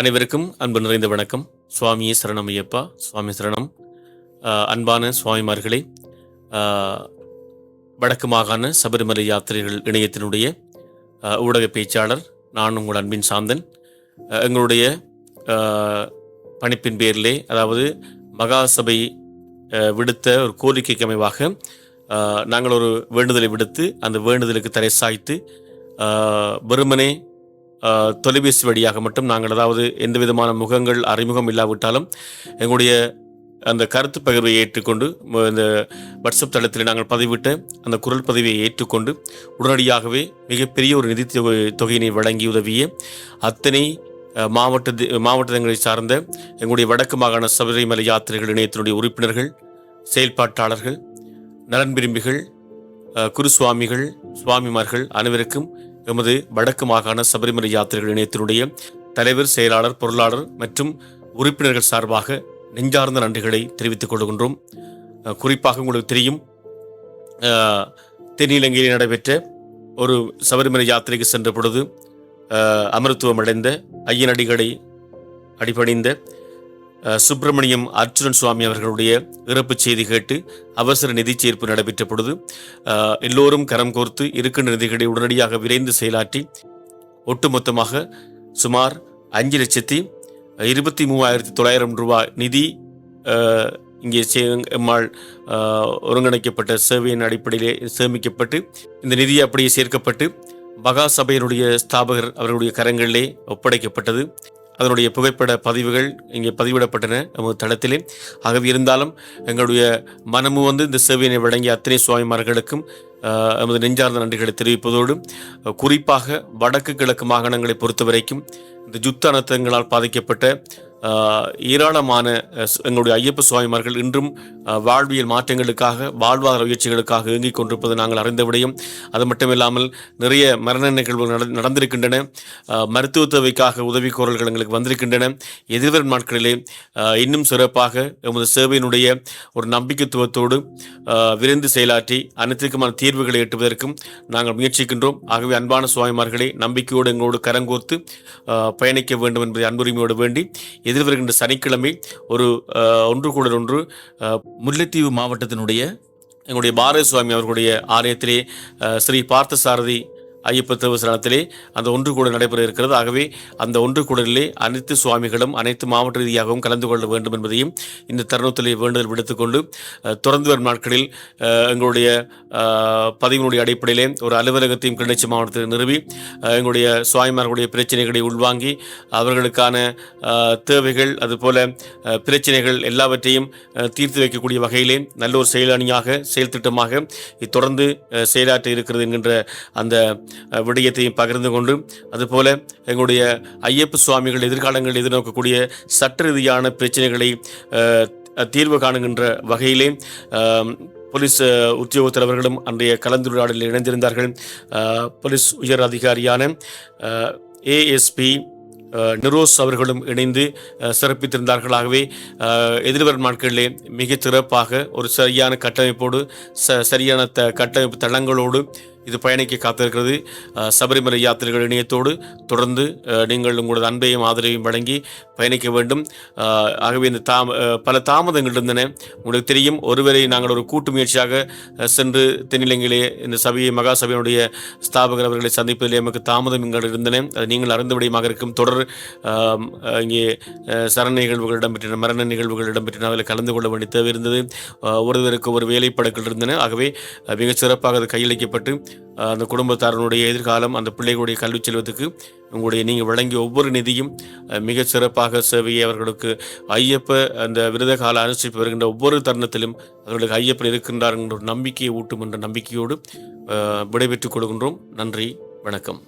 அனைவருக்கும் அன்பு நிறைந்த வணக்கம். சுவாமியே சரணம் ஐயப்பா. சுவாமி சரணம். அன்பான சுவாமிமார்களே, வடக்கு மாகாண சபரிமலை யாத்திரைகள் இணையத்தினுடைய ஊடக பேச்சாளர் நான் உங்கள் அன்பின் சாந்தன். எங்களுடைய பணிப்பின் பேரிலே, அதாவது மகாசபை விடுத்த ஒரு கோரிக்கைக்கு அமைவாக நாங்கள் ஒரு வேண்டுதலை விடுத்து அந்த வேண்டுதலுக்கு தலை சாய்த்து வெறுமனே தொலைபேசி வழியாக மட்டும் நாங்கள், அதாவது எந்த விதமான முகங்கள் அறிமுகம் இல்லாவிட்டாலும் எங்களுடைய அந்த கருத்து பகிர்வை ஏற்றுக்கொண்டு இந்த வாட்ஸ்அப் தளத்தில் நாங்கள் பதிவிட்ட அந்த குரல் பதிவை ஏற்றுக்கொண்டு உடனடியாகவே மிகப்பெரிய ஒரு நிதி தொகையினை வழங்கி உதவிய அத்தனை மாவட்டங்களை சார்ந்த எங்களுடைய வடக்கு மாகாண சபரிமலை யாத்திரைகள் இணையத்தினுடைய உறுப்பினர்கள், செயல்பாட்டாளர்கள், நலன் விரும்பிகள், குருசுவாமிகள், சுவாமிமார்கள் அனைவருக்கும் எமது வடக்கு மாகாண சபரிமலை யாத்திரைகள் இணையத்தினுடைய தலைவர், செயலாளர், பொருளாளர் மற்றும் உறுப்பினர்கள் சார்பாக நெஞ்சார்ந்த நன்றிகளை தெரிவித்துக் கொள்கின்றோம். குறிப்பாக உங்களுக்கு தெரியும், தென்னிலங்கையில் நடைபெற்ற ஒரு சபரிமலை யாத்திரைக்கு சென்ற பொழுது அமரத்துவம் அடைந்த ஐயனடிகளை அடிபணிந்த சுப்பிரமணியம் அர்ச்சுனன் சுவாமி அவர்களுடைய இறப்பு செய்தி கேட்டு அவசர நிதி சேர்ப்பு நடைபெற்ற பொழுது எல்லோரும் கரம் கோர்த்து இருக்கின்ற நிதிகளை உடனடியாக விரைந்து செயலாற்றி ஒட்டுமொத்தமாக சுமார் 5,23,900 ரூபாய் நிதி இங்கே எம்மால் ஒருங்கிணைக்கப்பட்ட சேவையின் அடிப்படையிலே சேமிக்கப்பட்டு இந்த நிதி அப்படியே சேர்க்கப்பட்டு மகாசபையினுடைய ஸ்தாபகர் அவர்களுடைய கரங்களிலே ஒப்படைக்கப்பட்டது. அதனுடைய புகைப்பட பதிவுகள் இங்கே பதிவிடப்பட்டன நமது தளத்திலே. ஆகவே இருந்தாலும் எங்களுடைய மனமும் இந்த சேவையினை வழங்கிய அத்தனை சுவாமிமார்களுக்கும் நமது நெஞ்சார்ந்த நன்றிகளை தெரிவிப்பதோடு, குறிப்பாக வடக்கு கிழக்கு மாகாணங்களை பொறுத்தவரைக்கும் இந்த யுத்த அனர்த்தங்களால் பாதிக்கப்பட்ட ஏராளமான எங்களுடைய ஐயப்ப சுவாமிமார்கள் இன்றும் வாழ்வியல் மாற்றங்களுக்காக, வாழ்வாதார முயற்சிகளுக்காக இயங்கிக் கொண்டிருப்பது நாங்கள் அறிந்த விடயம். அது மட்டுமில்லாமல் நிறைய மரண நிகழ்வுகள் நடந்திருக்கின்றன. மருத்துவ தேவைக்காக உதவி கோரல்கள் எங்களுக்கு வந்திருக்கின்றன. எதிர்வரும் நாட்களிலே இன்னும் சிறப்பாக எமது சேவையினுடைய ஒரு நம்பிக்கைத்துவத்தோடு விரைந்து செயலாற்றி அனைத்திற்குமான தீர்வுகளை எட்டுவதற்கும் நாங்கள் முயற்சிக்கின்றோம். ஆகவே அன்பான சுவாமிமார்களை நம்பிக்கையோடு எங்களோடு கரங்கோர்த்து பயணிக்க வேண்டும் என்பதை அன்புரிமையோடு வேண்டி, எதிர்வருகின்ற சனிக்கிழமை ஒரு ஒன்று கூட ஒன்று முல்லைத்தீவு மாவட்டத்தினுடைய எங்களுடைய பாரதி சுவாமி அவர்களுடைய ஆலயத்திலே ஸ்ரீ பார்த்தசாரதி ஐயப்ப தேவஸ்தானத்திலே அந்த ஒன்று கூட நடைபெற இருக்கிறது. ஆகவே அந்த ஒன்று கூடலிலே அனைத்து சுவாமிகளும் அனைத்து மாவட்ட ரீதியாகவும் கலந்து கொள்ள வேண்டும் என்பதையும் இந்த தருணத்திலே வேண்டுதல் விடுத்துக்கொண்டு, தொடர்ந்து வரும் நாட்களில் எங்களுடைய பதிவினுடைய அடிப்படையிலே ஒரு அலுவலகத்தையும் கிளிநொச்சி மாவட்டத்தில் நிறுவி எங்களுடைய சுவாமிமார்களுடைய பிரச்சனைகளை உள்வாங்கி அவர்களுக்கான தேவைகள் அதுபோல பிரச்சனைகள் எல்லாவற்றையும் தீர்த்து வைக்கக்கூடிய வகையிலே நல்ல ஒரு செயலணியாக, செயல் திட்டமாக தொடர்ந்து செயலாற்ற இருக்கிறது என்கின்ற அந்த விடயத்தையும் பகிர்ந்து கொண்டு, அதுபோல எங்களுடைய ஐயப்ப சுவாமிகள் எதிர்காலங்களில் எதிர்நோக்கக்கூடிய சட்ட ரீதியான பிரச்சனைகளை தீர்வு காணுகின்ற வகையிலே போலீஸ் உத்தியோகத்தர் அவர்களும் அன்றைய கலந்துரையாடலில் இணைந்திருந்தார்கள். போலீஸ் உயர் அதிகாரியான ASP நிரோஸ் அவர்களும் இணைந்து சிறப்பித்திருந்தார்களாகவே எதிர்வரும் நாட்களிலே மிக சிறப்பாக ஒரு சரியான கட்டமைப்போடு சரியான கட்டமைப்பு தளங்களோடு இது பயணிக்க காத்திருக்கிறது. சபரிமலை யாத்திரைகள் இணையத்தோடு தொடர்ந்து நீங்கள் உங்களது அன்பையும் ஆதரவையும் வழங்கி பயணிக்க வேண்டும். ஆகவே இந்த பல தாமதங்கள் இருந்தன. உங்களுக்கு தெரியும், ஒருவரை நாங்கள் ஒரு கூட்டு முயற்சியாக சென்று தென்னிலங்கையிலே இந்த சபையை மகாசபையினுடைய ஸ்தாபகர் அவர்களை சந்திப்பதில் எமக்கு தாமதங்கள் இருந்தன. அது நீங்கள் அறிந்த விடயமாக இருக்கும். தொடர் இங்கே சரண நிகழ்வுகள் இடம்பெற்றன, மரண நிகழ்வுகள் இடம்பெற்றன. அதில் கலந்து கொள்ள வேண்டிய தேவை இருந்தது. ஒருவருக்கு ஒரு வேலைப்படங்கள் இருந்தன. ஆகவே மிகச் சிறப்பாக அது கையளிக்கப்பட்டு அந்த குடும்பத்தாரனுடைய எதிர்காலம், அந்த பிள்ளைகளுடைய கல்வி செல்வத்துக்கு உங்களுடைய நீங்கள் வழங்கிய ஒவ்வொரு நிதியும் மிகச் சிறப்பாக சேவையை அவர்களுக்கு ஐயப்ப அந்த விரத கால அனுசரிப்பு வருகின்ற ஒவ்வொரு தருணத்திலும் அவர்களுக்கு ஐயப்பன் இருக்கின்றார் என்ற ஒரு நம்பிக்கையை ஊட்டும் என்ற நம்பிக்கையோடு விடைபெற்றுக் கொள்கின்றோம். நன்றி, வணக்கம்.